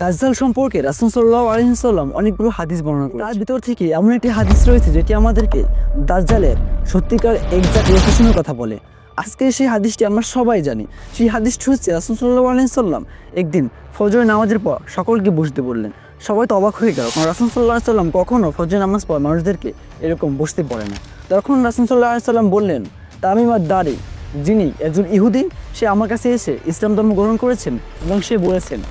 দাজ্জাল সম্পর্কে রাসূল সাল্লাল্লাহু আলাইহি ওয়াসাল্লাম অনেকগুলো হাদিস বর্ণনা করেছেন। তার ভিতর থেকে এমন একটি হাদিস রয়েছে যেটি আমাদেরকে দাজ্জালের সত্যিকার এক্সাক্ট লোকেশনের কথা বলে। আজকে সেই হাদিসটি আমরা সবাই জানি। সেই হাদিসটি হচ্ছে রাসূল সাল্লাল্লাহু আলাইহি ওয়াসাল্লাম একদিন ফজরের নামাজের পর সকলকে বসতে বললেন। সবাই তো অবাক হয়ে গেল, কারণ রাসূল সাল্লাল্লাহু আলাইহি ওয়াসাল্লাম কখনও ফজরের নামাজ পর মানুষদেরকে এরকম বসতে পড়ে না। তখন রাসূল সাল্লাল্লাহু আলাইহি ওয়াসাল্লাম বললেন, তামিম আদ-দারি, যিনি একজন ইহুদি, সে আমার কাছে এসে ইসলাম ধর্ম গ্রহণ করেছেন এবং সে বলেছেন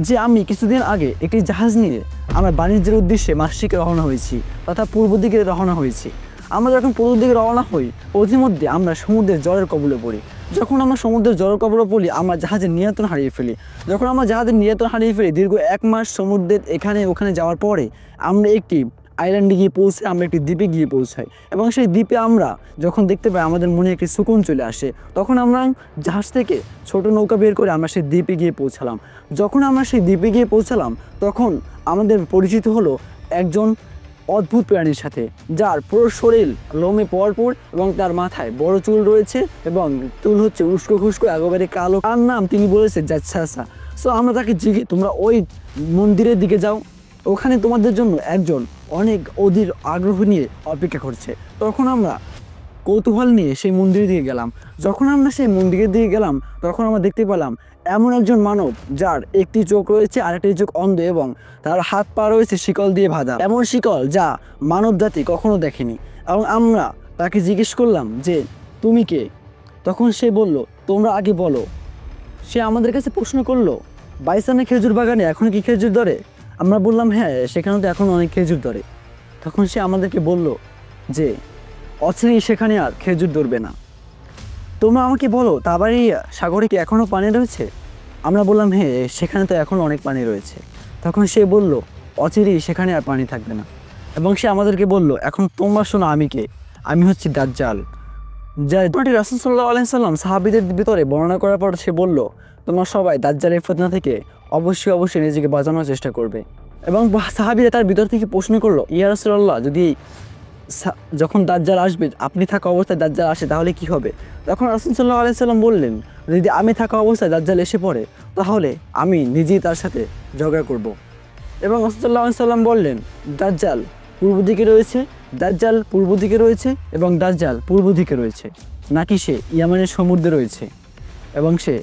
যে আমি কিছুদিন আগে একটি জাহাজ নিয়ে আমরা বাণিজ্যের উদ্দেশ্যে মাসিকে রওনা হয়েছি, তথা পূর্ব দিকে রওনা হয়েছি। আমরা যখন পূর্ব দিকে রওনা হই, পথিমধ্যে আমরা সমুদ্রের জলের কবলে পড়ি। যখন আমরা সমুদ্রের জলের কবলে পড়ি, আমরা জাহাজের নিয়ন্ত্রণ হারিয়ে ফেলি। যখন আমরা জাহাজের নিয়ন্ত্রণ হারিয়ে ফেলি, দীর্ঘ 1 মাস সমুদ্রের এখানে ওখানে যাওয়ার পরে আমরা একটি আইল্যান্ডে গিয়ে পৌঁছাই, আমরা একটি দ্বীপে গিয়ে পৌঁছাই। এবং সেই দ্বীপে আমরা যখন দেখতে পাই আমাদের মনে একটি সুকুন চলে আসে, তখন আমরা জাহাজ থেকে ছোট নৌকা বের করে আমরা সেই দ্বীপে গিয়ে পৌঁছালাম। যখন আমরা সেই দ্বীপে গিয়ে পৌঁছালাম, তখন আমাদের পরিচিত হলো একজন অদ্ভুত প্রাণীর সাথে, যার পুরো শরীর লোমে ভরপুর এবং তার মাথায় বড় চুল রয়েছে এবং চুল হচ্ছে উস্কো খুস্কো একেবারে কালো। তার নাম তিনি বলেছে জাচ্ছাসা। সো আমরা তাকে জিজ্ঞেস, তোমরা ওই মন্দিরের দিকে যাও, ওখানে তোমাদের জন্য একজন অনেক অধীর আগ্রহ নিয়ে অপেক্ষা করছে। তখন আমরা কৌতূহল নিয়ে সেই মন্দিরের দিকে গেলাম। যখন আমরা সেই মন্দিরের দিকে গেলাম, তখন আমরা দেখতে পেলাম এমন একজন মানব যার একটি চোখ রয়েছে আর একটি চোখ অন্ধ এবং তার হাত পা রয়েছে শিকল দিয়ে বাঁধা, এমন শিকল যা মানব জাতি কখনো দেখেনি। এবং আমরা তাকে জিজ্ঞেস করলাম যে তুমি কে? তখন সে বলল, তোমরা আগে বলো। সে আমাদের কাছে প্রশ্ন করলো, বাইসানে খেজুর বাগানে এখন কি খেজুর ধরে? আমরা বললাম হ্যাঁ, সেখানে তো এখন অনেক খেজুর ধরে। তখন সে আমাদেরকে বলল যে অচিরেই সেখানে আর খেজুর ধরবে না। তোমরা আমাকে বলো, তাবারিয়া সাগরে কি এখনও পানি রয়েছে? আমরা বললাম হ্যাঁ, সেখানে তো এখন অনেক পানি রয়েছে। তখন সে বলল, অচিরেই সেখানে আর পানি থাকবে না। এবং সে আমাদেরকে বলল, এখন তোমরা শোনো আমি কে? আমি হচ্ছি দাজ্জাল। যা রাসূল সাল্লাল্লাহু আলাইহি ওয়াসাল্লাম সাহাবীদের ভিতরে বর্ণনা করার পর সে বলল, তোমরা সবাই দাজ্জালের ফিতনা থেকে অবশ্যই নিজেকে বাঁচানোর চেষ্টা করবে। এবং সাহাবীরা তার ভিতর থেকে প্রশ্ন করলো, ইয়া রাসূলুল্লাহ, যদি যখন দাজ্জাল আসবে, আপনি থাকা অবস্থায় দাজ্জাল আসে, তাহলে কি হবে? তখন রাসূল সাল্লাল্লাহু আলাইহি ওয়াসাল্লাম বললেন, যদি আমি থাকা অবস্থায় দাজ্জাল এসে পড়ে, তাহলে আমি নিজেই তার সাথে ঝগড়া করব। এবং রাসূল সাল্লাল্লাহু আলাইহি ওয়াসাল্লাম বললেন, দাজ্জাল পূর্ব দিকে রয়েছে, দাজ্জাল পূর্ব দিকে রয়েছে এবং দাজ্জাল পূর্ব দিকে রয়েছে, নাকি সে ইয়ামানের সমুদ্রে রয়েছে এবং সে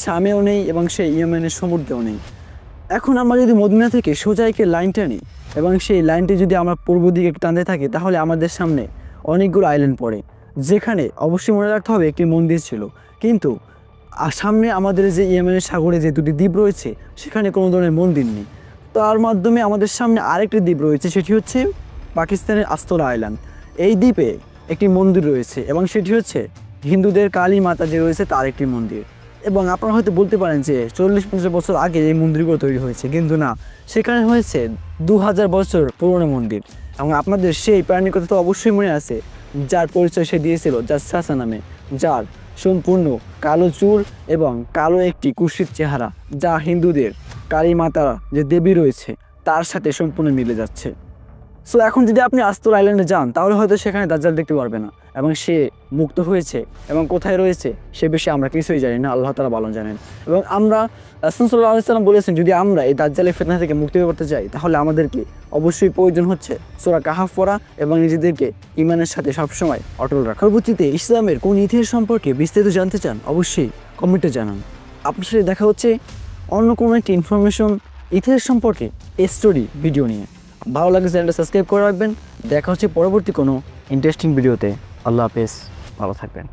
শামেও নেই এবং সে ইয়েমেনের সমুদ্রেও নেই। এখন আমরা যদি মদিনা থেকে সোজা একে লাইন টানি এবং সেই লাইনটি যদি আমরা পূর্ব দিকে টানতে থাকি, তাহলে আমাদের সামনে অনেকগুলো আইল্যান্ড পড়ে, যেখানে অবশ্যই মনে রাখতে হবে একটি মন্দির ছিল। কিন্তু সামনে আমাদের যে ইয়েমেনের সাগরে যে দুটি দ্বীপ রয়েছে, সেখানে কোনো ধরনের মন্দির নেই। তার মাধ্যমে আমাদের সামনে আরেকটি দ্বীপ রয়েছে, সেটি হচ্ছে পাকিস্তানের আস্তরা আইল্যান্ড। এই দ্বীপে একটি মন্দির রয়েছে এবং সেটি হচ্ছে হিন্দুদের কালী মাতা যে রয়েছে তার একটি মন্দির। এবং আপনারা হয়তো বলতে পারেন যে 40-50 বছর আগে এই মন্দিরগুলো তৈরি হয়েছে, কিন্তু না, সেখানে হয়েছে 2000 বছর পুরনো মন্দির। এবং আপনাদের সেই প্রাণীর কথা তো অবশ্যই মনে আছে, যার পরিচয় সে দিয়েছিল জাচ্ছাসা নামে, যার সম্পূর্ণ কালো চুল এবং কালো একটি কুৎসিত চেহারা, যা হিন্দুদের কালী মাতা যে দেবী রয়েছে তার সাথে সম্পূর্ণ মিলে যাচ্ছে। সো এখন যদি আপনি আস্তর আইল্যান্ডে যান, তাহলে হয়তো সেখানে দাজ্জাল দেখতে পারবে না এবং সে মুক্ত হয়েছে এবং কোথায় রয়েছে সে বিষয়ে আমরা কিছুই জানি না, আল্লাহ তাআলা ভালো জানেন। এবং আমরা রাসূল সাল্লাল্লাহু আলাইহি ওয়াসাল্লাম বলেছেন, যদি আমরা এই দাজ্জালের ফিতনা থেকে মুক্তি করতে চাই, তাহলে আমাদেরকে অবশ্যই প্রয়োজন হচ্ছে সূরা কাহাফ পড়া এবং নিজেদেরকে ঈমানের সাথে সবসময় অটল রাখা। পরবর্তীতে ইসলামের কোন ইতিহাস সম্পর্কে বিস্তারিত জানতে চান, অবশ্যই কমেন্টে জানান। আপনার সাথে দেখা হচ্ছে অন্য কোনো একটি ইনফরমেশন ইতিহাস সম্পর্কে স্টোরি ভিডিও নিয়ে। ভালো লাগে চ্যানেলটা সাবস্ক্রাইব করে রাখবেন। দেখা হচ্ছে পরবর্তী কোনো ইন্টারেস্টিং ভিডিওতে। আল্লাহ হাফেজ, ভালো থাকবেন।